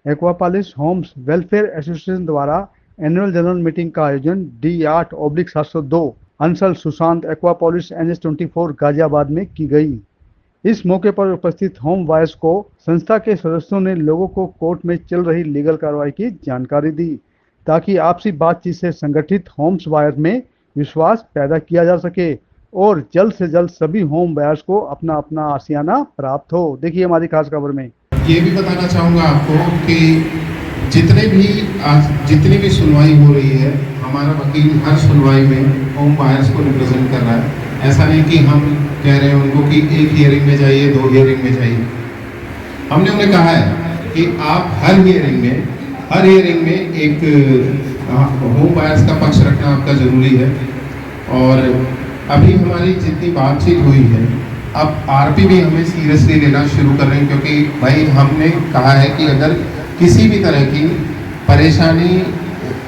एक्वापोलिस Holmes welfare association द्वारा annual general meeting का आयोजन D8/702 अंसल सुशांत एक्वापोलिस NH24 गाजियाबाद में की गई। इस मौके पर उपस्थित होम बायर्स को संस्था के सदस्यों ने लोगों को कोर्ट में चल रही लीगल कार्रवाई की जानकारी दी, ताकि आपसी बातचीत से संगठित होम्स बायर में विश्वास पैदा किया जा सके और जल्द से जल्द सभी होम बायर्स को अपना अपना आशियाना प्राप्त हो। देखिए हमारी खास खबर में। ये भी बताना चाहूँगा आपको कि जितनी भी सुनवाई हो रही है, हमारा वकील हर सुनवाई में होम बायर्स को रिप्रेजेंट कर रहा है। ऐसा नहीं कि हम कह रहे हैं उनको कि एक हियरिंग में जाइए, 2 हियरिंग में जाइए। हमने उन्हें कहा है कि आप हर हियरिंग में एक होम बायर्स का पक्ष रखना आपका ज़रूरी है। और अभी हमारी जितनी बातचीत हुई है, अब आरपी भी हमें सीरियसली लेना शुरू कर रहे हैं, क्योंकि भाई हमने कहा है कि अगर किसी भी तरह की परेशानी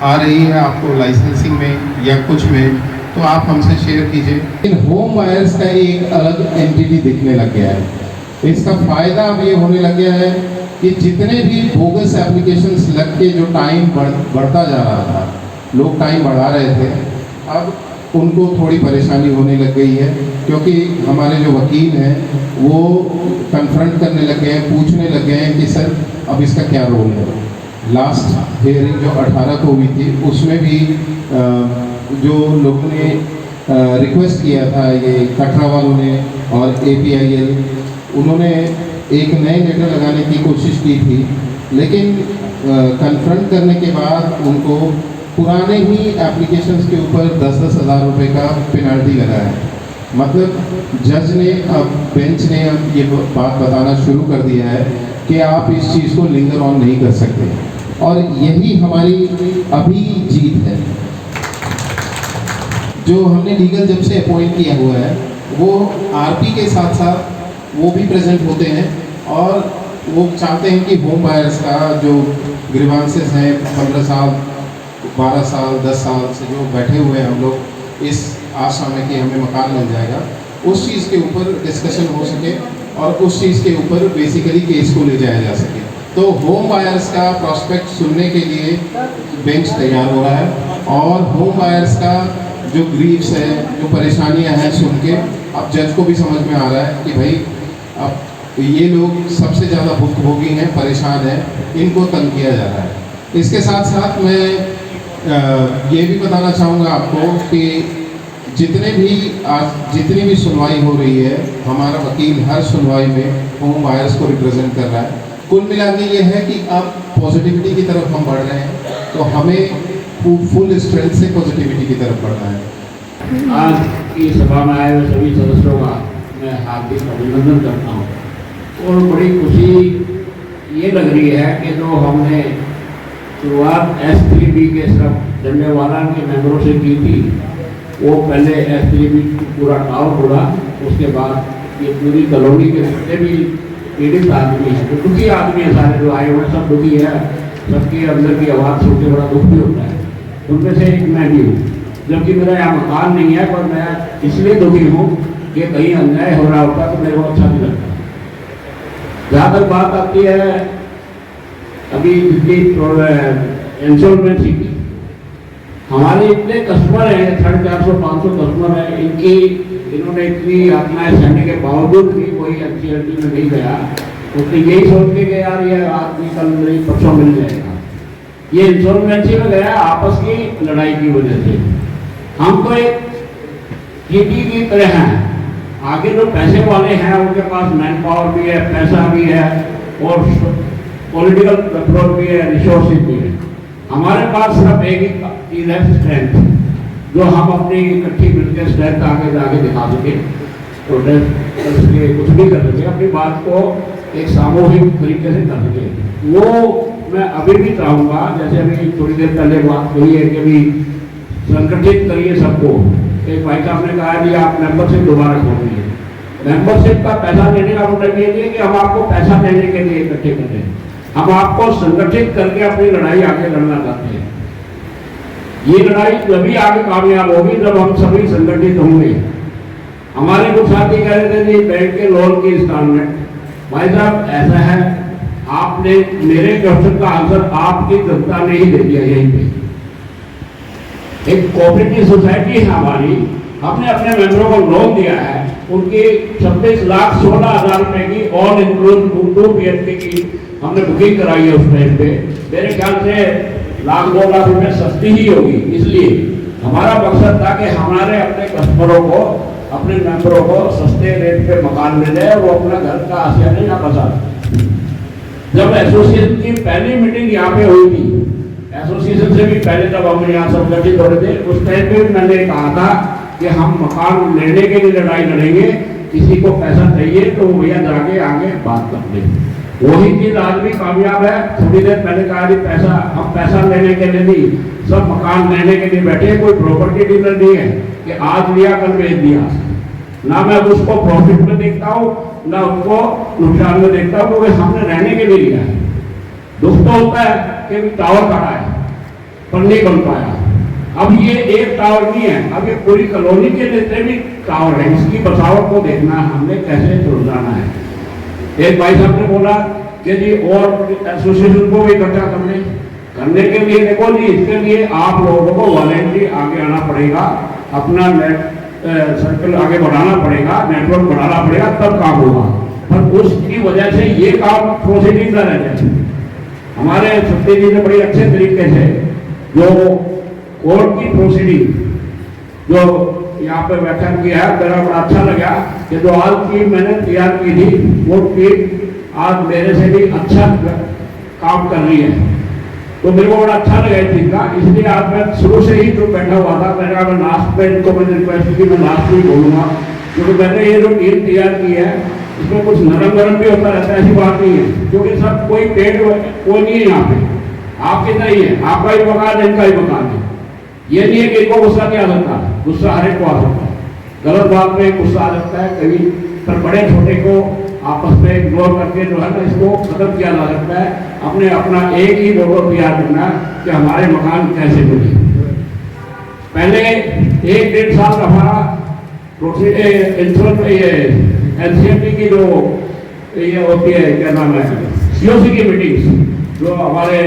आ रही है आपको लाइसेंसिंग में या कुछ में, तो आप हमसे शेयर कीजिए। लेकिन होम बायर्स का एक अलग एंटिटी दिखने लग गया है। इसका फ़ायदा अब ये होने लग गया है कि जितने भी बोगस एप्लीकेशंस लग के जो टाइम बढ़ता जा रहा था, लोग टाइम बढ़ा रहे थे, अब उनको थोड़ी परेशानी होने लग गई है, क्योंकि हमारे जो वकील हैं वो कन्फ्रंट करने लग गए हैं, पूछने लग गए हैं कि सर अब इसका क्या रोल है। लास्ट हियरिंग जो 18 को हुई थी, उसमें भी जो लोगों ने रिक्वेस्ट किया था, ये कटरा वालों ने और APIL, उन्होंने एक नए लेटर लगाने की कोशिश की थी, लेकिन कन्फ्रंट करने के बाद उनको पुराने ही एप्लीकेशंस के ऊपर 10-10 हज़ार रुपये का पेनल्टी लगा है। मतलब जज ने अब बेंच ने अब ये बात बताना शुरू कर दिया है कि आप इस चीज़ को लिंगर ऑन नहीं कर सकते, और यही हमारी अभी जीत है। जो हमने लीगल जब से अपॉइंट किया हुआ है, वो आरपी के साथ साथ वो भी प्रेजेंट होते हैं, और वो चाहते हैं कि होम बायर्स का जो ग्रीवांसेस हैं 15 साल 12 साल 10 साल से जो बैठे हुए हैं हम लोग इस आशा में कि हमें मकान मिल जाएगा, उस चीज़ के ऊपर डिस्कशन हो सके और उस चीज़ के ऊपर बेसिकली केस को ले जाया जा सके। तो होम बायर्स का प्रॉस्पेक्ट सुनने के लिए बेंच तैयार हो रहा है, और होम बायर्स का जो ग्रीव्स है, जो परेशानियां हैं, सुन के अब जज को भी समझ में आ रहा है कि भाई अब ये लोग सबसे ज़्यादा भुक्तभोगी हैं, परेशान हैं, इनको तंग किया जा रहा है। इसके साथ साथ मैं ये भी बताना चाहूँगा आपको कि जितनी भी सुनवाई हो रही है, हमारा वकील हर सुनवाई में होम बायर्स को रिप्रेजेंट कर रहा है। कुल मिला के ये है कि अब पॉजिटिविटी की तरफ हम बढ़ रहे हैं, तो हमें फुल स्ट्रेंथ से पॉजिटिविटी की तरफ बढ़ना है। आज की सभा में आए हुए सभी सदस्यों का मैं हार्दिक अभिनंदन करता हूँ, और बड़ी खुशी ये लग रही है कि जो हमने शुरुआत S3B के सिर्फ जन्मेवाला के मेंबरों से की थी, वो पहले S3B पूरा टाउन हुआ, उसके बाद ये पूरी कॉलोनी के जितने भी पीड़ित आदमी हैं, जो दुखी आदमी हैं, सारे जो आए हुए हैं सब दुखी है, सबकी अंदर की आवाज़ सुन के बड़ा दुख भी होता है। उनमें से एक मैं भी हूँ, जबकि मेरा यहाँ मकान नहीं है, पर मैं इसलिए दुखी हूँ कि कहीं अन्याय हो रहा होता तो मेरे को अच्छा नहीं लगता। जहाँ तक बात आती है अभी इंश्योरेंसी की, हमारे इतने कस्टमर हैं, 450-500 कस्टमर हैं, इन्होंने इतनी यातनाएं सहने के बावजूद भी कोई NCLT में नहीं गया। उसने यही सोच के कि यार ये आदमी कल नहीं परसों मिल जाएगा, ये इंश्योरेंसी में गया आपस की लड़ाई की वजह से। हम तो एक चीटी की तरह हैं, आगे जो पैसे वाले हैं उनके पास मैन पावर भी है, पैसा भी है, और पॉलिटिकल कंट्रोल भी है, रिसोर्सेज भी है। हमारे पास सिर्फ एक ही चीज़ है, स्ट्रेंथ, जो हम अपनी इकट्ठी मिलकर स्ट्रेंथ आगे जाके दिखा सके, प्रोटेस्ट कर सके, कुछ भी कर सके, अपनी बात को एक सामूहिक तरीके से कर सके। वो मैं अभी भी चाहूँगा, जैसे अभी थोड़ी देर पहले बात हुई है कि अभी संगठित करिए सबको। एक भाई साहब ने कहा कि आप मेंबरशिप दोबारा खोलिए। मेंबरशिप का पैसा देने का मतलब ये नहीं है कि हम आपको पैसा देने के लिए इकट्ठे कर रहे हैं, हम आपको संगठित करके अपनी लड़ाई आगे लड़ना चाहते हैं। ये लड़ाई तभी आगे कामयाब होगी जब हम सभी संगठित होंगे। हमारे कुछ साथी कह रहे थे जी बैंक के लोन की इंस्टॉलमेंट, भाई साहब ऐसा है, आपने मेरे क्वेश्चन का आंसर आपकी जनता ने ही दे दिया यहीं पे। एक कोऑपरेटिव सोसाइटी है हमारी, हमने अपने मेंबरों को लोन दिया है, उनकी 26,16,000 रुपए की ऑल इंक्लूड 2 BHK की हमने बुकिंग कराई है उस टाइम पे। मेरे ख्याल से 1,00,000-2,00,000 रुपए सस्ती ही होगी। इसलिए हमारा मकसद था कि हमारे अपने कस्टमरों को, अपने मेंबरों को सस्ते रेट पे मकान मिले और वो अपना घर का आशियाना यहाँ बसा। जब एसोसिएशन की पहली मीटिंग यहाँ पे हुई थी, एसोसिएशन से भी पहले जब हम यहाँ संगठित हो रहे थे, उस टाइम पे मैंने कहा था कि हम मकान लेने के लिए लड़ाई लड़ेंगे, किसी को पैसा चाहिए तो भैया जाके आगे बात कर लें। वही चीज आज भी कामयाब है। थोड़ी देर पहले कहा पैसा, हम पैसा लेने के लिए नहीं, सब मकान लेने के लिए बैठे। कोई प्रॉपर्टी डीलर नहीं है कि आज लिया कल बेच दिया। ना मैं उसको प्रॉफिट में देखता हूँ, ना उसको नुकसान में देखता हूँ, क्योंकि हमने रहने के लिए लिया है। दुख तो होता है कि टावर खड़ा है पर नहीं बन पाया। अब ये एक टावर नहीं है, अब ये पूरी कॉलोनी के जितने भी टावर है, इसकी बसावट को देखना है हमने, कैसे सुलझाना है। एक भाई साहब ने बोला कि जी और एसोसिएशन को भी इकट्ठा करने के लिए देखो जी, इसके लिए आप लोगों को वॉलेंटरी आगे आना पड़ेगा, अपना नेट सर्कल आगे बढ़ाना पड़ेगा, नेटवर्क बढ़ाना पड़ेगा, तब काम होगा। पर उसकी वजह से ये काम प्रोसीडिंग ना रह जाए। हमारे सत्य जी ने बड़ी अच्छे तरीके से जो कोर्ट की प्रोसीडिंग जो यहाँ पे व्याख्यान किया है, मेरा बड़ा अच्छा लगा कि जो आज टीम मैंने तैयार की थी, वो टीम आज मेरे से भी अच्छा काम कर रही है। तो मेरे को बड़ा अच्छा लगा इस चीज का। इसलिए आज मैं शुरू से ही जो बैठा हुआ था, मैंने कहा मैं लास्ट में इनको मैंने रिक्वेस्ट की, मैं लास्ट में बोलूंगा, क्योंकि मैंने ये जो टीम तैयार की है इसमें कुछ नरम गरम भी होता रहता है, ऐसी बात नहीं है। क्योंकि सब कोई पेड़ कोई नहीं है यहाँ पे, आपकी नहीं है, आपका ही मकान है, इनका ही मकान है। ये नहीं है कि इनको गुस्सा नहीं आ सकता, गुस्सा हर एक को आ सकता है, गलत बात में गुस्सा आ सकता है कभी, पर बड़े छोटे को आपस में इग्नोर करके जो है ना इसको खत्म किया जा सकता है। अपने अपना एक ही मोटो तैयार करना कि हमारे मकान कैसे बने। पहले 1-1.5 साल हमारा एनसीएमटी की जो ये होती है, क्या नाम है, सीओसी की मीटिंग्स, जो हमारे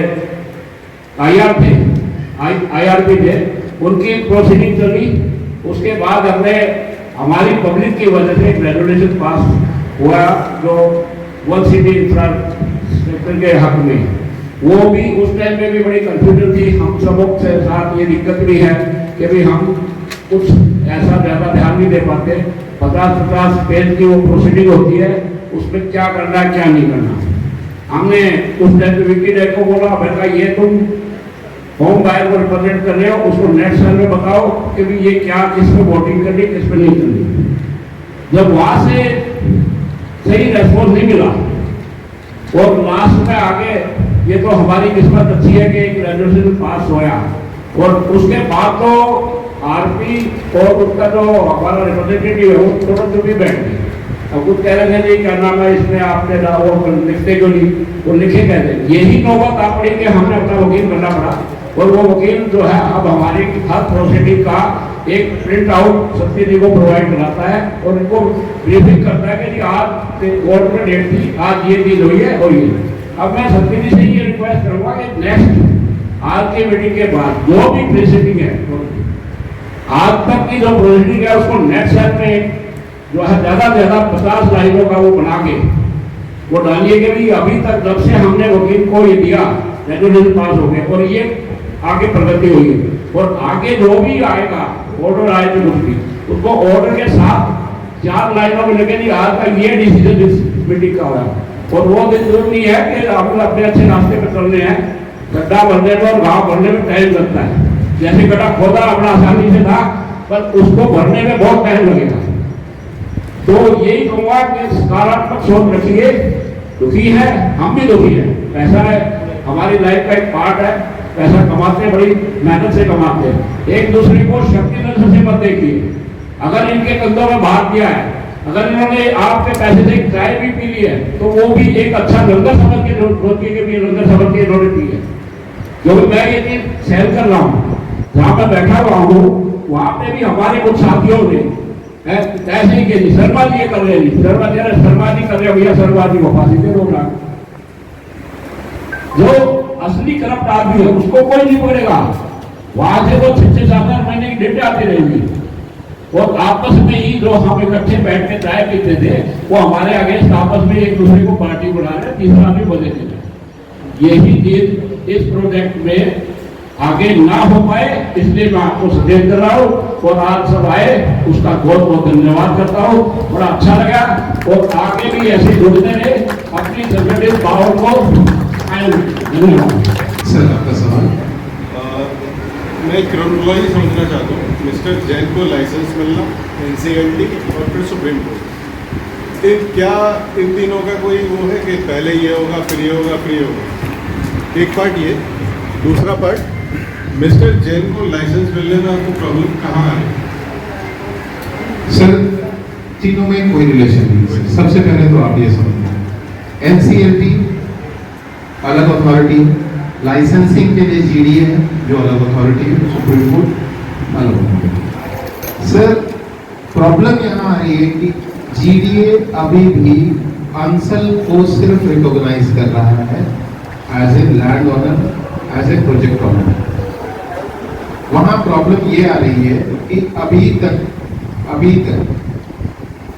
आईआरपी थे, उनकी प्रोसीडिंग चली। उसके बाद हमने हमारी पब्लिक की वजह से एक रेजोल्यूशन पास हुआ जो 1 सिटी इंफ्रास्ट्रक्चर के हक में। वो भी उस टाइम में भी बड़ी कंफ्यूजन थी। हम सबों के साथ ये दिक्कत भी है कि भी हम कुछ ऐसा ज़्यादा ध्यान नहीं दे पाते। 50-50 पेज की वो प्रोसीडिंग होती है, उसमें क्या करना है क्या नहीं करना। हमने उस टाइम पे विकी डे को बोला, मैंने ये तुम होम बायर को रिप्रेजेंट कर रहे हो, उसको नेट सेल में बताओ कि भी ये क्या, किस पे वोटिंग करनी, किस पे नहीं करनी। जब वहां से सही रेस्पॉन्स नहीं मिला और लास्ट में आगे, ये तो हमारी किस्मत अच्छी है कि एक रेजोल्यूशन पास होया, और उसके बाद तो आरपी और उसका जो हमारा रिप्रेजेंटेटिव है वो थोड़ा जो भी बैठ गए। अब कुछ कह रहे थे जी क्या नाम है, इसमें आपने वो लिखते क्यों नहीं, वो लिखे कहते। यही नौबत आ पड़ी कि हमने अपना वकील करना पड़ा, और वो वकील जो है अब हमारी हर प्रोसीडिंग का एक प्रिंट आउट सत्य जी को प्रोवाइड कराता है और इनको ब्रीफिंग करता है कि जी आज कोर्ट में डेट थी, आज ये चीज हुई है और ये। अब मैं सत्य जी से ये रिक्वेस्ट करूंगा कि नेक्स्ट आज की मीटिंग के बाद जो भी प्रोसीडिंग है, आज तक की जो प्रोसीडिंग है उसको नेट सेल में जो है ज्यादा से ज्यादा 50 लाइनों का वो बना के वो डालिए कि भी अभी तक जब से हमने वकील को ये दिया रेजोल्यूशन पास हो गए और ये आगे प्रगति हुई है, और आगे जो भी आएगा ऑर्डर आए तो कुछ भी उसको ऑर्डर के साथ 4 लाइनों में लगे, आज का ये डिसीजन इस मीटिंग का हुआ। और वो दिन जरूर नहीं है कि हम अपने अच्छे रास्ते पर चलने हैं, गड्ढा भरने में और गाँव भरने में टाइम लगता है। जैसे गड्ढा खोदा अपना आसानी से था, पर उसको भरने में बहुत टाइम लगेगा। तो यही कहूँगा कि सकारात्मक सोच रखिए। दुखी है, हम भी दुखी है, पैसा है हमारी लाइफ का एक पार्ट है, पैसा कमाते हैं, बड़ी मेहनत से कमाते हैं। एक दूसरे को शक्ति नजर से मत देखिए। अगर इनके कंधों में भार दिया है, अगर इन्होंने आपके पैसे से चाय भी पी ली है, तो वो भी एक अच्छा लंगर समझ के रोटी के भी लंगर समझ के इन्होंने पी है। क्योंकि मैं ये चीज सेल कर रहा हूँ, जहाँ मैं बैठा हुआ हूँ वहां पे भी हमारे कुछ साथियों ने ऐसे ही शर्मा जी कर रहे हैं, शर्मा जी कर रहे भैया, शर्मा जी को फांसी दे दो। जो असली करप्ट आदमी है उसको कोई नहीं पकड़ेगा। वहां से वो 6-7 महीने की डेट आती रहेगी और आपस में ही जो हम इकट्ठे बैठ के चाय पीते थे वो हमारे अगेंस्ट आपस में एक दूसरे को पार्टी बना रहे, तीसरा भी बने थे। यही चीज इस प्रोजेक्ट में आगे ना हो पाए, इसलिए मैं आपको सचेत कर रहा हूँ और आज सब आए उसका बहुत बहुत धन्यवाद करता हूँ। बड़ा अच्छा लगा और आगे भी ऐसे जुड़ते रहे अपनी संगठित पावर को कायम। धन्यवाद सर। आपका सवाल? मैं क्रोनोलॉजी समझना चाहता हूँ। मिस्टर जैन को लाइसेंस मिलना, NCLT और फिर सुप्रीम कोर्ट, क्या इन तीनों का कोई वो है कि पहले ये होगा फिर ये होगा फिर ये होगा? एक पार्ट ये। दूसरा पार्ट, मिस्टर जैन को लाइसेंस मिलने में आपको प्रॉब्लम कहाँ आ रही? सर तीनों में कोई रिलेशन नहीं है। सबसे पहले तो आप ये समझिए NCLT अलग अथॉरिटी, लाइसेंसिंग के लिए GDA है जो अलग अथॉरिटी है, सुप्रीम कोर्ट अलग अथॉरिटी। सर प्रॉब्लम यहाँ आ रही है कि GDA अभी भी अंसल को सिर्फ रिकॉग्नाइज कर रहा है as a land owner, as a project owner. वहां प्रॉब्लम ये आ रही है कि अभी तक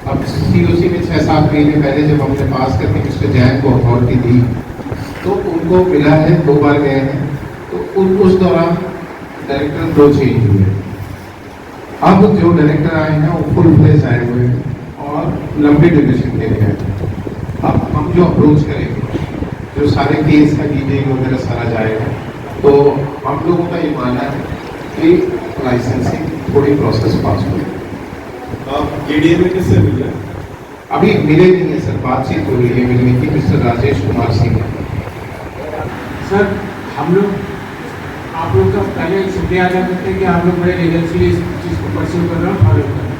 अब COC में 6-7 महीने पहले जब हमने पास करके मिस्टर जैन को अथॉरिटी दी तो उनको मिला है, 2 बार गए हैं, तो उस दौरान डायरेक्टर 2 चेंज हुए। अब जो डायरेक्टर आए हैं वो फुल फ्लेज आए हुए हैं और लंबी ड्यूरेशन के लिए हैं। अब हम जो अप्रोच करेंगे, जो सारे केस का डिटेल वगैरह सारा जाएगा, तो हम लोगों का ये मानना है कि लाइसेंसिंग थोड़ी प्रोसेस पास होगी। आप GDA में किससे मिल रहे हैं? अभी मिले नहीं है सर, बातचीत हो रही है मिलने की मिस्टर राजेश कुमार सिंह। सर हम लोग आप लोग का पहले शुक्रिया अदा करते हैं कि आप लोग बड़े लीगली इस चीज़ को परस्यू कर रहे हैं, फॉलो कर रहे हैं।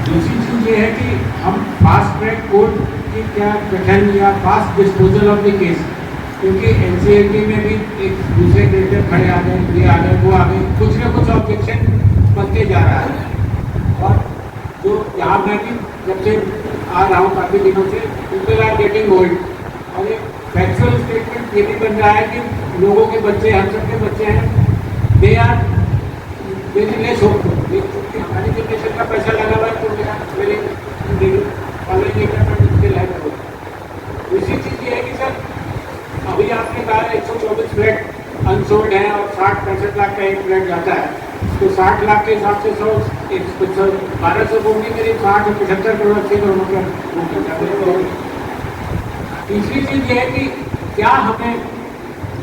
दूसरी चीज़ ये है कि हम फास्ट ट्रैक कोर्ट की क्या गठन या fast disposal of the case, क्योंकि NCLT में भी एक दूसरे क्रिएटर खड़े आ गए, ये आ गए, वो आ गए, कुछ ना कुछ ऑब्जेक्शन बनते जा रहा है। और जो यहाँ मैं भी जब से आ रहा हूँ काफ़ी दिनों से, पीपल आर गेटिंग ओल्ड और एक फैक्चुअल स्टेटमेंट ये भी बन रहा है कि लोगों के बच्चे, हम सब के बच्चे हैं, दे आर बेसिकली शोक, हमारी जनरेशन का पैसा लगा हुआ है तो मेरे कॉलेज स्किल है। दूसरी चीज़ ये है कि सर अभी आपने कहा 124 फ्लैट अनसोल्ड हैं और 60-65 लाख का एक फ्लैट जाता है, तो 60 लाख के हिसाब से 1200 होगी, करीब 60-75 करोड़ 80 करोड़ का। तीसरी चीज़ ये है कि क्या हमें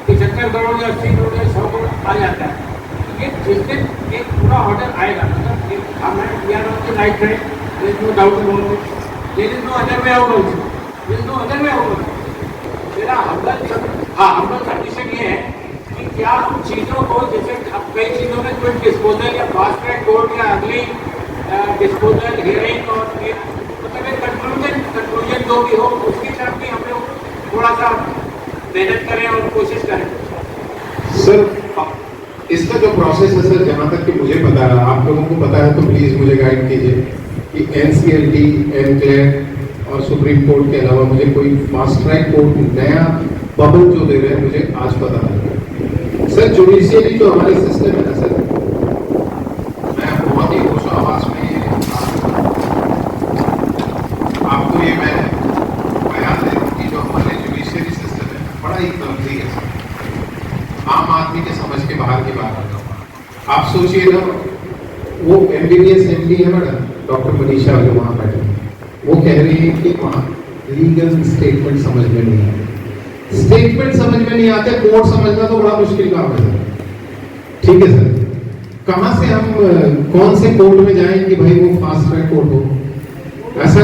75 करोड़ या 80 करोड़ या 100 करोड़ आ जाता है, ये जिस दिन एक पूरा ऑर्डर आएगा, मतलब हमें we are on the right track, there is no doubt about it, there is no other way out also, there is no other way out. मेरा हम्बल कंडीशन ये है कि क्या हम चीज़ों को, जैसे अब कई चीज़ों में कोई डिस्पोजल या फास्ट ट्रैक कोर्ट या अगली डिस्पोजल हियरिंग और मतलब एक कंक्लूजन जो भी हो उसकी तरफ भी हम लोग थोड़ा सा मेहनत करें और कोशिश करें। सर इसका जो प्रोसेस है सर, जहाँ तक कि मुझे पता है, आप लोगों को पता है तो प्लीज़ मुझे गाइड कीजिए कि NCLT, NCLAT और सुप्रीम कोर्ट के अलावा मुझे कोई फास्ट ट्रैक कोर्ट नया बबल जो दे रहे हैं मुझे आज पता नहीं। सर जुडिशियरी जो हमारे सिस्टम है ना सर, मैं बहुत ही होश आवाज में आपको ये मैं बयान दे दूँ कि जो हमारे जुडिशियरी सिस्टम है बड़ा ही क्लमज़ी है सर, आम आदमी के समझ के बाहर की बात आता हूँ। आप सोचिए ना, वो MBBS MD है मैडम डॉक्टर मनीषा जो वहाँ बैठे, वो कह रही है कि वहाँ लीगल स्टेटमेंट समझ में नहीं आते, स्टेटमेंट समझ में नहीं आते, कोर्ट समझना तो बड़ा मुश्किल काम है सर। ठीक है सर, कहाँ से हम कौन से कोर्ट में जाएं कि भाई वो फास्ट ट्रैक कोर्ट हो? ऐसा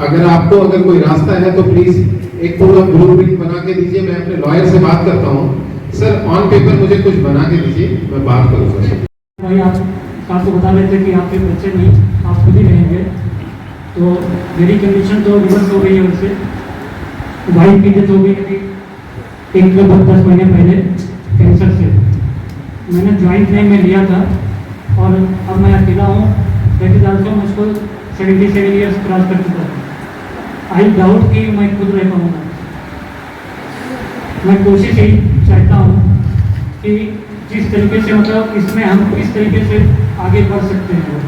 अगर कोई रास्ता है तो प्लीज एक पूरा ब्लूप्रिंट बना के दीजिए। मैं अपने लॉयर से बात करता हूँ सर, ऑन पेपर मुझे कुछ बना के दीजिए, मैं बात करूँगा सर। भाई आप आपको बता देते कि आपके बच्चे नहीं, आप खुद ही रहेंगे, तो मेरी कंडीशन तो रिवर्स हो गई है उनसे। वाइफ की डेथ हो गई एक लगभग 10 महीने पहले कैंसर से। मैंने ज्वाइंट नेम में लिया था और अब मैं अकेला हूँ। दैट इज ऑल्सो मुझको 77 ईयर्स क्रॉस कर चुका है। आई डाउट कि मैं खुद रह पाऊँगा। मैं कोशिश यही चाहता हूँ कि जिस तरीके से मतलब इसमें हम इस तरीके से आगे बढ़ सकते हैं,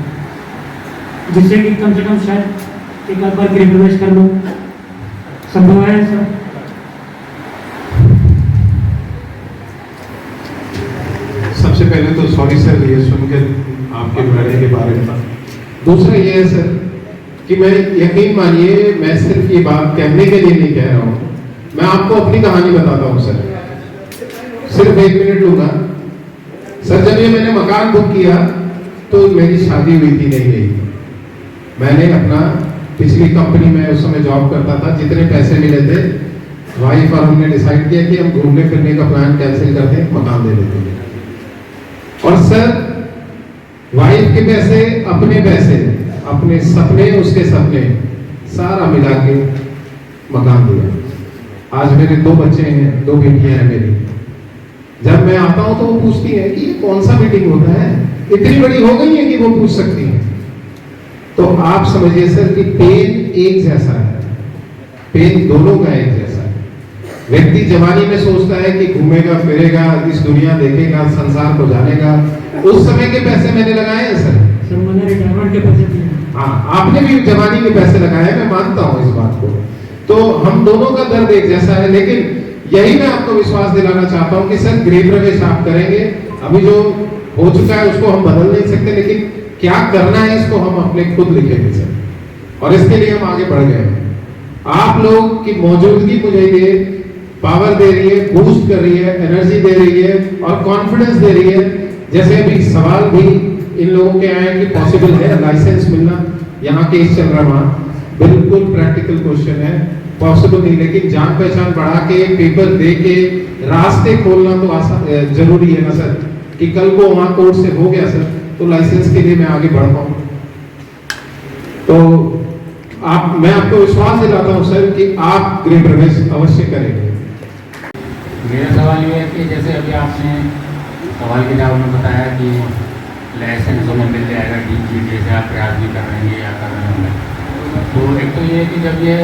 जिससे कि कम से कम शायद एक आध बार गृह प्रवेश कर लूँ, संभव है सर? सबसे पहले तो सॉरी सर ये सुनकर आपके लड़ने के बारे में। दूसरा ये है सर कि मैं यकीन मानिए मैं सिर्फ ये बात कहने के लिए नहीं कह रहा हूँ, मैं आपको अपनी कहानी बताता हूँ सर, सिर्फ 1 मिनट लूंगा सर। जब ये मैंने मकान बुक किया तो मेरी शादी हुई थी नहीं गई। मैंने अपना पिछली कंपनी में उस समय जॉब करता था, जितने पैसे मिले थे वाइफ और हमने डिसाइड किया कि हम घूमने फिरने का प्लान कैंसिल करते हैं, मकान दे देते हैं। और सर वाइफ के पैसे, अपने पैसे, अपने सपने, उसके सपने सारा मिला के मकान दिया। आज मेरे 2 बच्चे हैं, 2 बेटियां हैं मेरी। जब मैं आता हूं तो वो पूछती है कि ये कौन सा मीटिंग होता है, इतनी बड़ी हो गई है कि वो पूछ सकती है। तो आप समझिए सर कि पेन एक जैसा है, पेन दोनों का एक जैसा है। व्यक्ति जवानी में सोचता है कि घूमेगा फिरेगा, इस दुनिया देखेगा, संसार को जानेगा। उस समय के पैसे मैंने लगाए हैं सर। मैंने रिटायरमेंट के पैसे दिए। हाँ, आपने भी जवानी के पैसे लगाए, मैं मानता हूँ इस बात को। तो हम दोनों का दर्द एक जैसा है, लेकिन यही मैं आपको विश्वास दिलाना चाहता हूँ कि सर गृह प्रवेश आप करेंगे। अभी जो हो चुका है उसको हम बदल नहीं सकते, लेकिन क्या करना है इसको हम अपने खुद लिखेंगे सर, और इसके लिए हम आगे बढ़ गए हैं। आप लोग की मौजूदगी मुझे ये पावर दे रही है, बूस्ट कर रही है, एनर्जी दे रही है और कॉन्फिडेंस दे रही है। जैसे अभी सवाल भी इन लोगों के आए कि पॉसिबल है लाइसेंस मिलना, यहाँ केस चल रहा, बिल्कुल प्रैक्टिकल क्वेश्चन है, पॉसिबल नहीं, लेकिन जान पहचान बढ़ा के, पेपर दे के, रास्ते खोलना तो आसान जरूरी है ना सर, कि कल को वहां कोर्ट से हो गया सर तो लाइसेंस के लिए मैं आगे बढ़ पाऊं। तो मैं आपको विश्वास दिलाता हूं सर कि आप गृह प्रवेश अवश्य करेंगे। मेरा सवाल ये है कि जैसे अभी आपने सवाल के जवाब में बताया कि लाइसेंस हमें मिल जाएगा DGA से, आप प्रयास भी कर रहे हैं या कर रहे होंगे। तो एक तो ये कि जब ये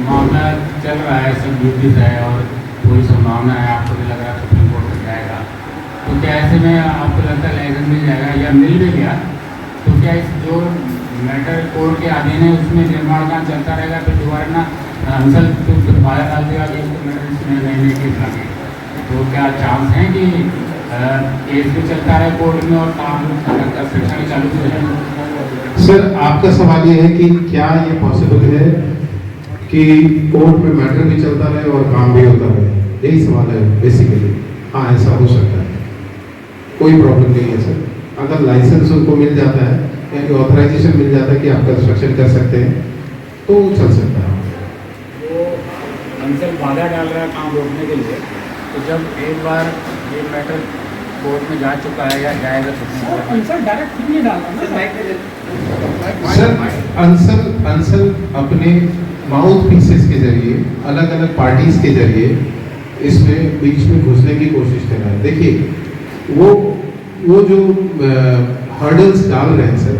मामला चल रहा है, सब ड्यूटीज है और पूरी संभावना है, आपको भी लग रहा है सुप्रीम कोर्ट में जाएगा, तो क्या ऐसे में आपको लगता है लाइसेंस मिल जाएगा या मिल भी गया तो क्या इस जो मैटर कोर्ट के अधीन है उसमें निर्माण काम चलता रहेगा, फिर दोबारा ना अंसल तो बाहर डाल देगा कि इसको मैटर इसमें नहीं केस लगे, तो क्या चांस है कि केस भी चलता रहे कोर्ट में और काम कंस्ट्रक्शन चालू हो जाए? सर आपका सवाल ये है कि क्या ये पॉसिबल है कि कोर्ट में मैटर भी चलता रहे और काम भी होता रहे, यही सवाल है बेसिकली। हाँ, ऐसा हो सकता है, कोई प्रॉब्लम नहीं है सर। अगर लाइसेंस उनको मिल जाता है यानी ऑथराइजेशन मिल जाता है कि आप कंस्ट्रक्शन कर सकते हैं तो चल सकता है। वो अंसल बाधा डाल रहा है काम रोकने के लिए, तो जब एक बार ये मैटर कोर्ट में जा चुका है या जाएगा अंसल डायरेक्ट नहीं डालना सर, अंसल अपने माउथ पीसेस के जरिए, अलग अलग पार्टीज के जरिए इसमें बीच में घुसने की कोशिश कर रहा है। देखिए वो जो हर्डल्स डाल रहे हैं सर,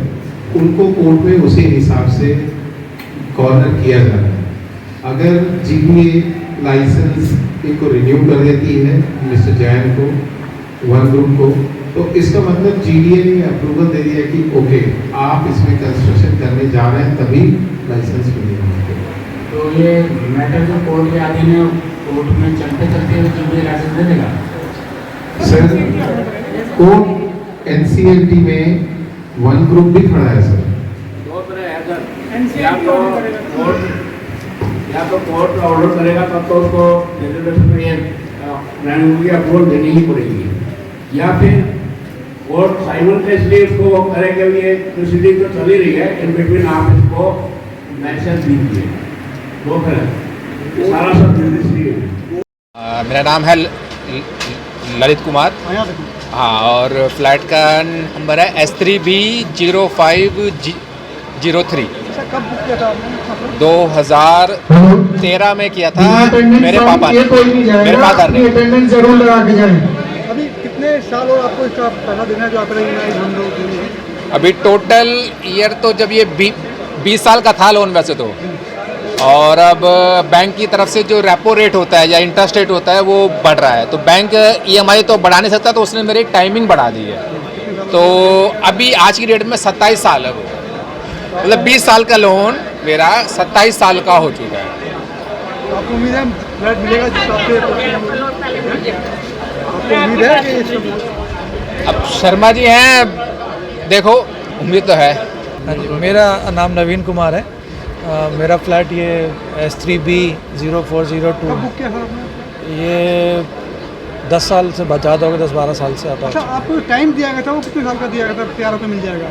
उनको कोर्ट में उसी हिसाब से कॉर्नर किया जा रहा है। अगर GBA लाइसेंस इनको रिन्यू कर देती है मिस्टर जैन को, वन ग्रुप को, तो इसका मतलब GDA ने अप्रूवल दे दिया कि ओके आप इसमें कंस्ट्रक्शन करने जा रहे हैं, तभी लाइसेंस मिलेगा। तो ये मैटर जो कोर्ट के अधीन है, कोर्ट में चलते चलते GBA लाइसेंस दे देगा? सर कोर्ट NCLT में वन ग्रुप भी खड़ा है सर। दो तरह है सर, या तो कोर्ट ऑर्डर करेगा तब तो उसको डेलीब्रेशन में ये की अप्रूवल देनी ही पड़ेगी, या फिर कोर्ट साइमल्टेनियसली उसको करेगा। ये प्रोसीडिंग तो चल ही रही है, इन बिटवीन आप इसको लाइसेंस दीजिए, वो करें, सारा सब जुडिशरी है। मेरा नाम है ललित कुमार। हाँ, और फ्लैट का नंबर है S3B0503। कब बुक किया था आपने? 2013 में किया था मेरे पापा ने, मेरे फादर ने। अटेंडेंस जरूर लगा के जाएं। अभी कितने साल और आपको इसका पैसा देना है जो आप अभी टोटल ईयर तो जब ये 20 साल का था लोन वैसे तो और अब बैंक की तरफ से जो रेपो रेट होता है या इंटरेस्ट रेट होता है वो बढ़ रहा है, तो बैंक EMI तो बढ़ा नहीं सकता, तो उसने मेरी टाइमिंग बढ़ा दी है। तो अभी आज की डेट में 27 साल है वो, मतलब 20 साल का लोन मेरा 27 साल का हो चुका है। आपको उम्मीद है फ्लैट मिलेगा जिस हिसाब से आपको उम्मीद है कि अब शर्मा जी हैं, देखो उम्मीद तो है। हाँ जी, मेरा नाम नवीन कुमार है। मेरा फ्लैट ये S3B0402 बुक किया था आपने? ये 10 साल से ज़्यादा हो गया, 10-12 साल से आता अच्छा, है। आपको टाइम दिया गया था, वो कितने साल का दिया गया था, तैयार होकर मिल जाएगा?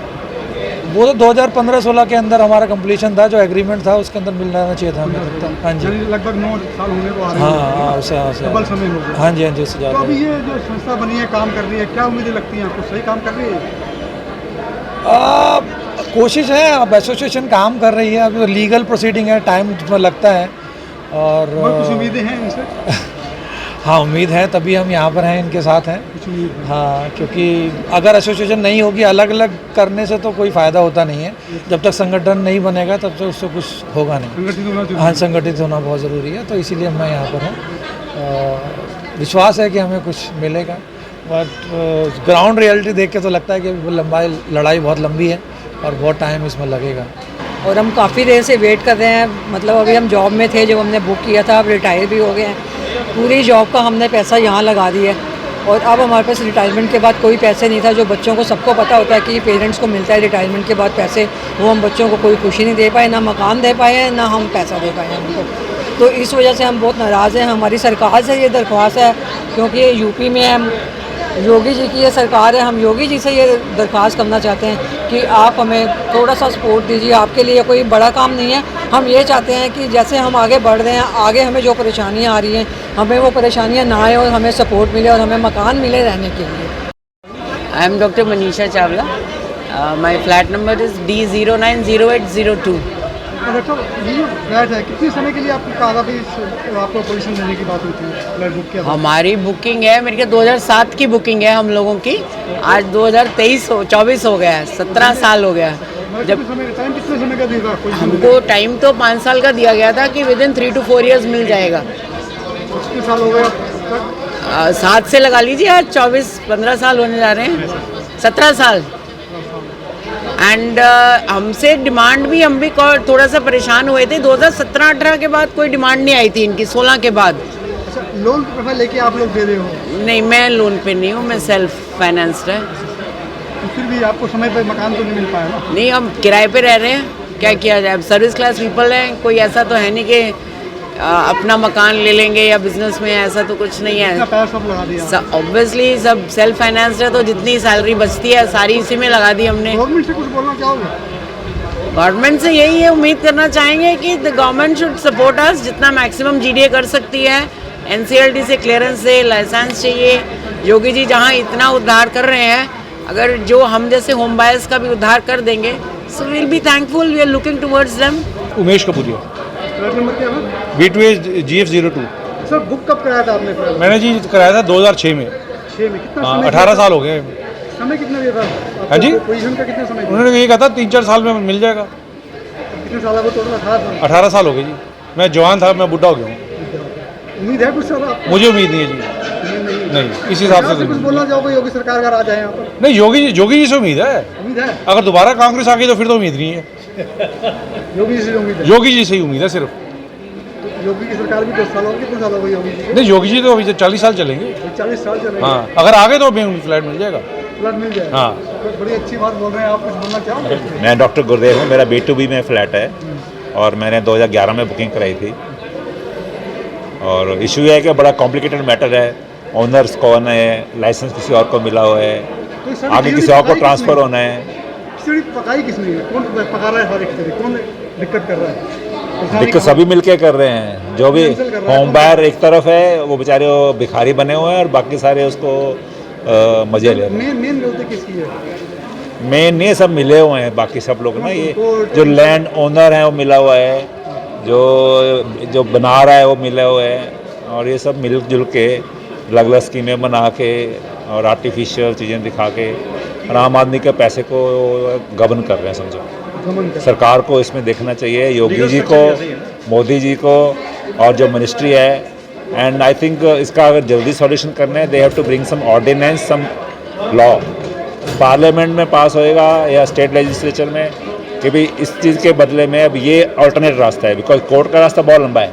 वो तो 2015-16 के अंदर हमारा कंप्लीशन था, जो एग्रीमेंट था उसके अंदर मिल जाना चाहिए था हमें तब तक। हाँ जी, यानी लगभग 9 साल होने को आ रहे हाँ हैं। हाँ, उससे डबल समय हो गया। हाँ जी, हाँ जी, उससे तो ज़्यादा। अभी ये जो संस्था बनी है, काम कर रही है, क्या उम्मीदें लगती हैं आपको? सही काम कर रही है? कोशिश है, अब एसोसिएशन काम कर रही है, अभी लीगल प्रोसीडिंग है, टाइम उसमें लगता है। और कुछ उम्मीदें हैं इनसे? हाँ, उम्मीद है, तभी हम यहाँ पर हैं, इनके साथ हैं। कुछ उम्मीद है? हाँ, क्योंकि अगर एसोसिएशन नहीं होगी, अलग अलग करने से तो कोई फ़ायदा होता नहीं है। जब तक संगठन नहीं बनेगा तब तक उससे कुछ होगा नहीं। संगठित होना चाहिए। हाँ, संगठित होना बहुत ज़रूरी है, तो इसीलिए मैं यहाँ पर हूँ। विश्वास है कि हमें कुछ मिलेगा, बट ग्राउंड रियलिटी देख के तो लगता है कि लड़ाई बहुत लंबी है और बहुत टाइम इसमें लगेगा। और हम काफ़ी देर से वेट कर रहे हैं, मतलब अभी हम जॉब में थे जब हमने बुक किया था, अब रिटायर भी हो गए हैं। पूरी जॉब का हमने पैसा यहाँ लगा दिया है और अब हमारे पास रिटायरमेंट के बाद कोई पैसे नहीं था। जो बच्चों को सबको पता होता है कि पेरेंट्स को मिलता है रिटायरमेंट के बाद पैसे, वो हम बच्चों को कोई खुशी नहीं दे पाए, ना मकान दे पाए, ना हम पैसा दे पाए उनको। तो इस वजह से हम बहुत नाराज़ हैं। हमारी सरकार से ये दरख्वास्त है, क्योंकि यूपी में हम योगी जी की ये सरकार है, हम योगी जी से ये दरख्वास्त करना चाहते हैं कि आप हमें थोड़ा सा सपोर्ट दीजिए। आपके लिए कोई बड़ा काम नहीं है, हम ये चाहते हैं कि जैसे हम आगे बढ़ रहे हैं, आगे हमें जो परेशानियां आ रही हैं, हमें वो परेशानियां ना आए और हमें सपोर्ट मिले और हमें मकान मिले रहने के लिए। I am doctor Manisha Chawla. My flat number is D090802। Doctor, ये जो फ्लैट है, कितने समय के लिए आपको कहा था कि आपको पोजीशन देने की बात हुई थी? फ्लैट बुक किया था? हमारी बुकिंग है, मेरे ख्याल 2007 की बुकिंग है हम लोगों की। आज 2024 हो गया है, 17 साल हो गया है। जब टाइम कितने समय का दिया था पोजीशन? हमको टाइम तो 5 साल का दिया गया था कि विद इन 3 to 4 years मिल जाएगा। कितने साल हो गए अब तक? 7 से लगा लीजिए, आज 24-15 साल होने जा रहे हैं, 17 साल। एंड हमसे डिमांड भी, हम भी थोड़ा सा परेशान हुए थे। 2017-18 के बाद कोई डिमांड नहीं आई थी इनकी, 16 के बाद। अच्छा, लोन पैसा लेके आप लोग दे रहे हो? नहीं, मैं लोन पे नहीं हूँ, मैं सेल्फ फाइनेंस्ड है। तो फिर भी आपको समय पर मकान तो नहीं मिल पाया ना? नहीं, हम किराए पे रह रहे हैं, क्या किया जाए। अब सर्विस क्लास पीपल हैं, कोई ऐसा तो है नहीं कि अपना मकान ले लेंगे या बिजनेस में, ऐसा तो कुछ नहीं इतना है। पैसा सब लगा दिया? ऑब्वियसली सब सेल्फ फाइनेंस्ड है, तो जितनी सैलरी बचती है सारी इसी में लगा दी हमने। गवर्नमेंट से कुछ बोलना चाहोगे? गवर्नमेंट से यही है, उम्मीद करना चाहेंगे कि the government should support us, जितना मैक्सिमम GDA कर सकती है। NCLT से क्लियरेंस से लाइसेंस चाहिए। योगी जी जहाँ इतना उद्धार कर रहे हैं, अगर जो हम जैसे होम बायर्स का भी उद्धार कर देंगे, so will be thankful, we are looking towards them. Umesh Kapuria, flat number क्या है? B2 GF02। सर, बुक कब कराया था आपने फ्लैट? मैंने जी कराया था 2006 में। 6 में? कितना हाँ, समय? 18 साल हो गए। समय कितना दिया था आपको? हाँ जी? पोजीशन का कितना समय दिया? उन्होंने ये कहा था 3-4 साल में मिल जाएगा। कितने साल आपको? टोटल 18 साल। 18 साल हो गए जी। मैं जवान था, मैं बुढ़ा हो गया हूँ। उम्मीद है कुछ सर आपको? मुझे उम्मीद नहीं है जी। नहीं, इस हिसाब से कुछ तो बोलना चाहोगे? योगी सरकार का राज है यहाँ पर? नहीं। योगी जी से उम्मीद है। उम्मीद है? अगर दोबारा कांग्रेस आ गई तो फिर तो उम्मीद नहीं है। योगी जी से उम्मीद है? योगी जी से ही उम्मीद है सिर्फ। योगी की सरकार भी 10 साल हो गए, कितने साल हो गए योगी जी के? नहीं, योगी जी तो अभी 40 साल चलेंगे। 40 साल चलेंगे। हाँ, अगर आ गए तो अभी फ्लैट मिल जाएगा। फ्लैट मिल जाएगा? हाँ। तो बड़ी अच्छी बात बोल रहे हैं आप, कुछ बोलना चाहोगे? मैं डॉक्टर गुरुदेव हूँ। मेरा B2B में फ्लैट है और मैंने 2011 में बुकिंग कराई थी। और इशू ये है कि बड़ा कॉम्प्लिकेटेड मैटर है। ओनर्स कौन है, लाइसेंस किसी और को मिला हुआ है, तो सर, आगे किसी और को ट्रांसफ़र होना है। खिचड़ी पकाई किसने है? कौन पका रहा है सारी खिचड़ी? कौन दिक्कत कर रहा है? दिक्कत सभी मिलके कर रहे हैं। जो भी होम बायर एक तरफ है, वो बेचारे वो भिखारी बने हुए हैं और बाकी सारे उसको मजे ले रहे हैं। मेन गलती किसकी है? मेन ये सब मिले हुए हैं, बाकी सब लोग ना, ये जो लैंड ओनर है वो मिला हुआ है, जो बना रहा है वो मिले हुए हैं, और ये सब मिलजुल के अलग अलग स्कीमें बना के और आर्टिफिशियल चीज़ें दिखा के और आम आदमी के पैसे को गबन कर रहे हैं, समझो। सरकार को इसमें देखना चाहिए, योगी जी को, मोदी जी को और जो मिनिस्ट्री है। एंड आई थिंक इसका अगर जल्दी सॉल्यूशन करना है, they have to bring some ordinance, some law parliament में पास होएगा या स्टेट लेजिस्लेचर में कि भाई इस चीज़ के बदले में अब ये अल्टरनेट रास्ता है, बिकॉज कोर्ट का रास्ता बहुत लंबा है,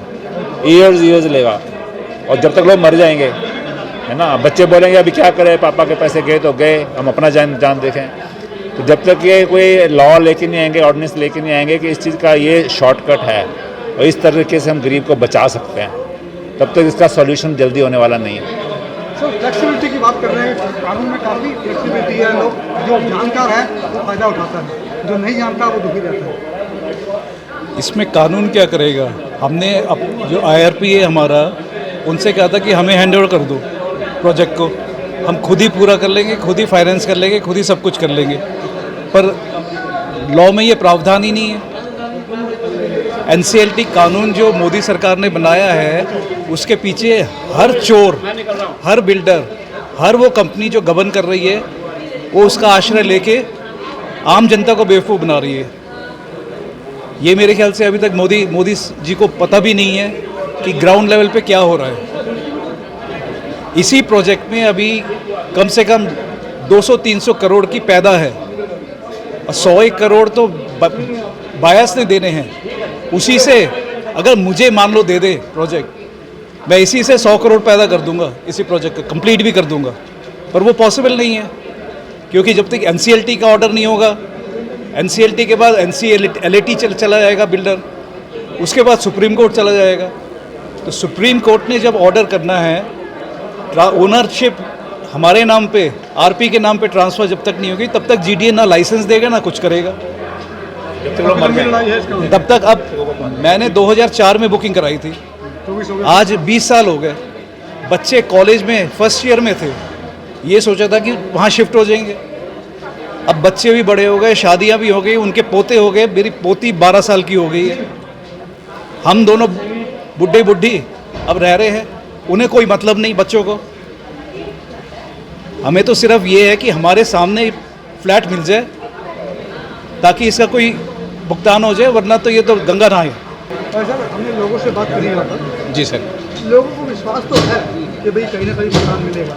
ईयर्स लेगा और जब तक लोग मर जाएंगे, है ना। बच्चे बोलेंगे अभी क्या करें, पापा के पैसे गए तो गए, हम अपना जान देखें। तो जब तक ये कोई लॉ लेके नहीं आएंगे, ऑर्डिनेंस लेके नहीं आएंगे कि इस चीज़ का ये शॉर्टकट है और इस तरीके से हम गरीब को बचा सकते हैं, तब तक इसका सॉल्यूशन जल्दी होने वाला नहीं है। सर फ्लेक्सिबिलिटी की बात कर रहे हैं, कानून में काफ़ी फ्लेक्सिबिलिटी है, लोग जो जानकार है वो फ़ायदा उठाता है, जो नहीं जानता वो दुखी रहता है। इसमें कानून क्या करेगा? हमने अब जो IRP है हमारा, उनसे कहा था कि हमें हैंड ओवर कर दो प्रोजेक्ट को, हम खुद ही पूरा कर लेंगे, खुद ही फाइनेंस कर लेंगे, खुद ही सब कुछ कर लेंगे, पर लॉ में ये प्रावधान ही नहीं है। NCLT कानून जो मोदी सरकार ने बनाया है, उसके पीछे हर चोर, हर बिल्डर, हर वो कंपनी जो गबन कर रही है, वो उसका आश्रय लेके आम जनता को बेवकूफ़ बना रही है। ये मेरे ख्याल से अभी तक मोदी जी को पता भी नहीं है कि ग्राउंड लेवल पे क्या हो रहा है। इसी प्रोजेक्ट में अभी कम से कम 200-300 करोड़ की पैदा है और 100 करोड़ तो बायस ने देने हैं। उसी से अगर मुझे मान लो दे दे प्रोजेक्ट, मैं इसी से 100 करोड़ पैदा कर दूंगा, इसी प्रोजेक्ट को कंप्लीट भी कर दूंगा, पर वो पॉसिबल नहीं है क्योंकि जब तक NCLT का ऑर्डर नहीं होगा, NCLT के बाद NCLT चला जाएगा बिल्डर, उसके बाद सुप्रीम कोर्ट चला जाएगा। तो सुप्रीम कोर्ट ने जब ऑर्डर करना है, ओनरशिप हमारे नाम पे, RP के नाम पे ट्रांसफ़र जब तक नहीं होगी, तब तक GDA ना लाइसेंस देगा ना कुछ करेगा, तब तक। अब मैंने 2004 में बुकिंग कराई थी, आज 20 साल हो गए। बच्चे कॉलेज में फर्स्ट ईयर में थे, ये सोचा था कि वहाँ शिफ्ट हो जाएंगे। अब बच्चे भी बड़े हो गए, शादियाँ भी हो गई, उनके पोते हो गए, मेरी पोती 12 साल की हो गई है। हम दोनों बुढ़ी अब रह रहे हैं, उन्हें कोई मतलब नहीं बच्चों को। हमें तो सिर्फ ये है कि हमारे सामने फ्लैट मिल जाए ताकि इसका कोई भुगतान हो जाए, वरना तो ये तो गंगा नहाए। सर हमने लोगों से बात करी यहाँ पर। जी सर। लोगों को विश्वास तो है कि भाई कहीं ना कहीं भुगतान मिलेगा,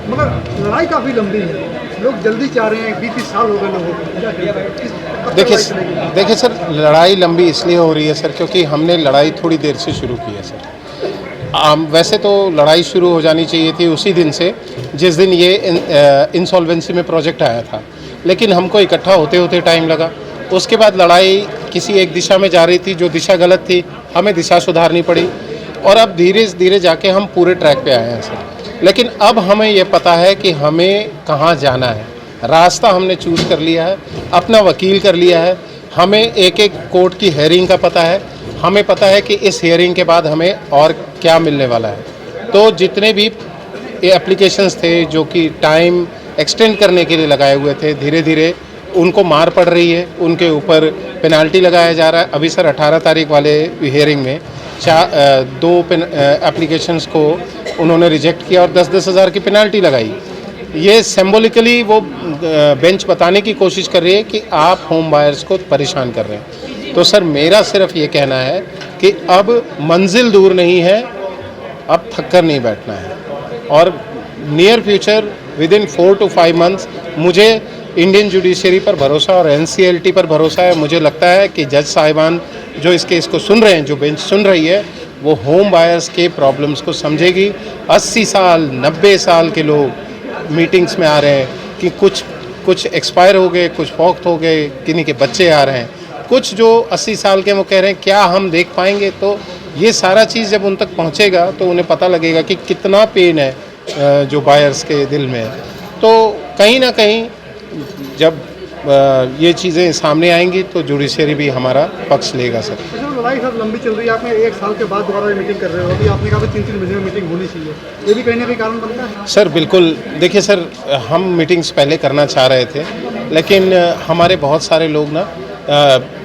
मगर लड़ाई काफ़ी लंबी है, लोग जल्दी चाह रहे हैं, 20 साल हो गए लोगों को। देखिए सर, लड़ाई लंबी इसलिए हो रही है सर क्योंकि हमने लड़ाई थोड़ी देर से शुरू की है सर। वैसे तो लड़ाई शुरू हो जानी चाहिए थी उसी दिन से जिस दिन ये इंसॉल्वेंसी में प्रोजेक्ट आया था, लेकिन हमको इकट्ठा होते होते टाइम लगा। उसके बाद लड़ाई किसी एक दिशा में जा रही थी, जो दिशा गलत थी, हमें दिशा सुधारनी पड़ी और अब धीरे धीरे जाके हम पूरे ट्रैक पे आए हैं सर। लेकिन अब हमें ये पता है कि हमें कहाँ जाना है, रास्ता हमने चूज़ कर लिया है, अपना वकील कर लिया है, हमें एक एक कोर्ट की हेयरिंग का पता है, हमें पता है कि इस हेयरिंग के बाद हमें और क्या मिलने वाला है। तो जितने भी एप्लीकेशंस थे जो कि टाइम एक्सटेंड करने के लिए लगाए हुए थे, धीरे धीरे उनको मार पड़ रही है, उनके ऊपर पेनाल्टी लगाया जा रहा है। अभी सर 18 तारीख वाले हियरिंग में 2 एप्लीकेशंस को उन्होंने रिजेक्ट किया और 10-10 हज़ार की पेनाल्टी लगाई। ये सिंबॉलिकली वो बेंच बताने की कोशिश कर रही है कि आप होम बायर्स को परेशान कर रहे हैं। तो सर मेरा सिर्फ ये कहना है कि अब मंजिल दूर नहीं है, अब थक कर नहीं बैठना है और near future within 4 to 5 months मुझे इंडियन जुडिशरी पर भरोसा और NCLT पर भरोसा है। मुझे लगता है कि जज साहिबान जो इस केस को सुन रहे हैं, जो बेंच सुन रही है, वो होम बायर्स के प्रॉब्लम्स को समझेगी। 80 साल 90 साल के लोग मीटिंग्स में आ रहे हैं कि कुछ एक्सपायर हो गए, कुछ फॉक्ट हो गए, किन्हीं के बच्चे आ रहे हैं, कुछ जो 80 साल के वो कह रहे हैं क्या हम देख पाएंगे। तो ये सारा चीज़ जब उन तक पहुंचेगा तो उन्हें पता लगेगा कि कितना पेन है जो बायर्स के दिल में है। तो कहीं ना कहीं जब ये चीज़ें सामने आएंगी तो जुडिशरी भी हमारा पक्ष लेगा सर। लड़ाई सर लंबी चल रही है, आपने 1 साल के बाद दोबारा मीटिंग कर रहे हो, अभी आपने कहा 3-3 महीने में मीटिंग होनी चाहिए, ये भी कहीं ना कहीं कारण बनता है? सर बिल्कुल, देखिए सर हम मीटिंग्स पहले करना चाह रहे थे, लेकिन हमारे बहुत सारे लोग ना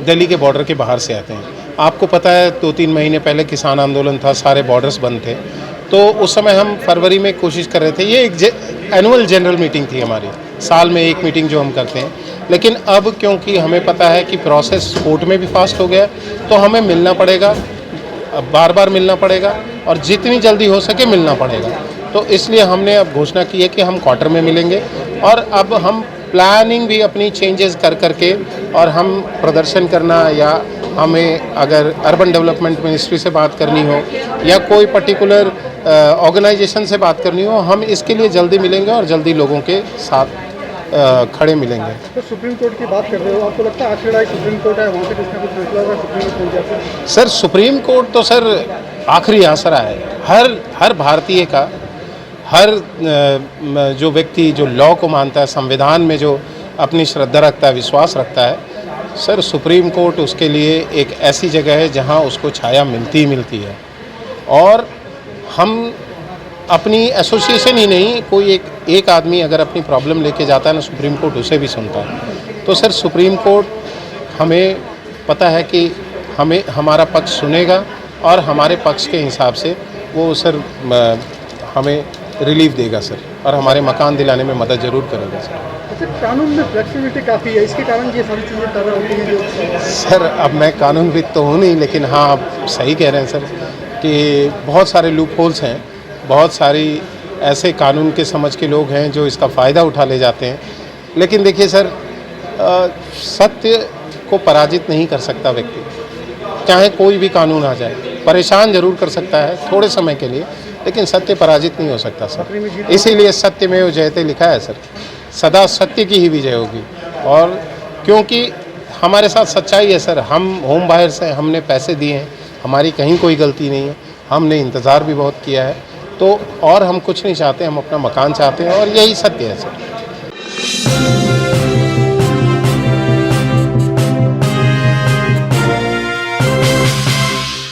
दिल्ली के बॉर्डर के बाहर से आते हैं। आपको पता है 2-3 महीने पहले किसान आंदोलन था, सारे बॉर्डर्स बंद थे, तो उस समय हम फरवरी में कोशिश कर रहे थे। ये एक एनुअल जनरल मीटिंग थी हमारी, साल में एक मीटिंग जो हम करते हैं, लेकिन अब क्योंकि हमें पता है कि प्रोसेस कोर्ट में भी फास्ट हो गया, तो हमें मिलना पड़ेगा, बार बार मिलना पड़ेगा और जितनी जल्दी हो सके मिलना पड़ेगा। तो इसलिए हमने अब घोषणा की है कि हम क्वार्टर में मिलेंगे और अब हम प्लानिंग भी अपनी चेंजेस कर करके और हम प्रदर्शन करना या हमें अगर अर्बन डेवलपमेंट मिनिस्ट्री से बात करनी हो या कोई पर्टिकुलर ऑर्गेनाइजेशन से बात करनी हो, हम इसके लिए जल्दी मिलेंगे और जल्दी लोगों के साथ खड़े मिलेंगे। तो सुप्रीम कोर्ट की बात कर रहे हो, आपको लगता है आखिर लड़ाई सुप्रीम कोर्ट है, वहाँ से कुछ ना कुछ फैसला होगा सुप्रीम कोर्ट पहुँच जाता है? सर सुप्रीम कोर्ट तो सर आखिरी आसरा है हर भारतीय का, हर जो व्यक्ति जो लॉ को मानता है, संविधान में जो अपनी श्रद्धा रखता है, विश्वास रखता है, सर सुप्रीम कोर्ट उसके लिए एक ऐसी जगह है जहां उसको छाया मिलती ही मिलती है। और हम अपनी एसोसिएशन ही नहीं, कोई एक आदमी अगर अपनी प्रॉब्लम लेके जाता है ना, सुप्रीम कोर्ट उसे भी सुनता है। तो सर सुप्रीम कोर्ट हमें पता है कि हमें हमारा पक्ष सुनेगा और हमारे पक्ष के हिसाब से वो सर हमें रिलीफ देगा सर, और हमारे मकान दिलाने में मदद ज़रूर करेगा सर। अच्छा, कानून में फ्लेक्सिबिलिटी काफ़ी है, इसके कारण ये सारी चीज़ें तरह होती हैं जो सर अब मैं कानूनविद तो हूँ नहीं, लेकिन हाँ आप सही कह रहे हैं सर कि बहुत सारे लूप होल्स हैं, बहुत सारी ऐसे कानून के समझ के लोग हैं जो इसका फ़ायदा उठा ले जाते हैं। लेकिन देखिए सर, सत्य को पराजित नहीं कर सकता व्यक्ति, चाहे कोई भी कानून आ जाए। परेशान जरूर कर सकता है थोड़े समय के लिए, लेकिन सत्य पराजित नहीं हो सकता सर। इसीलिए सत्य में वो जयते लिखा है सर, सदा सत्य की ही विजय होगी। और क्योंकि हमारे साथ सच्चाई है सर, हम होम बायर्स हैं, हमने पैसे दिए हैं, हमारी कहीं कोई गलती नहीं है, हमने इंतज़ार भी बहुत किया है, तो और हम कुछ नहीं चाहते, हम अपना मकान चाहते हैं और यही सत्य है सर।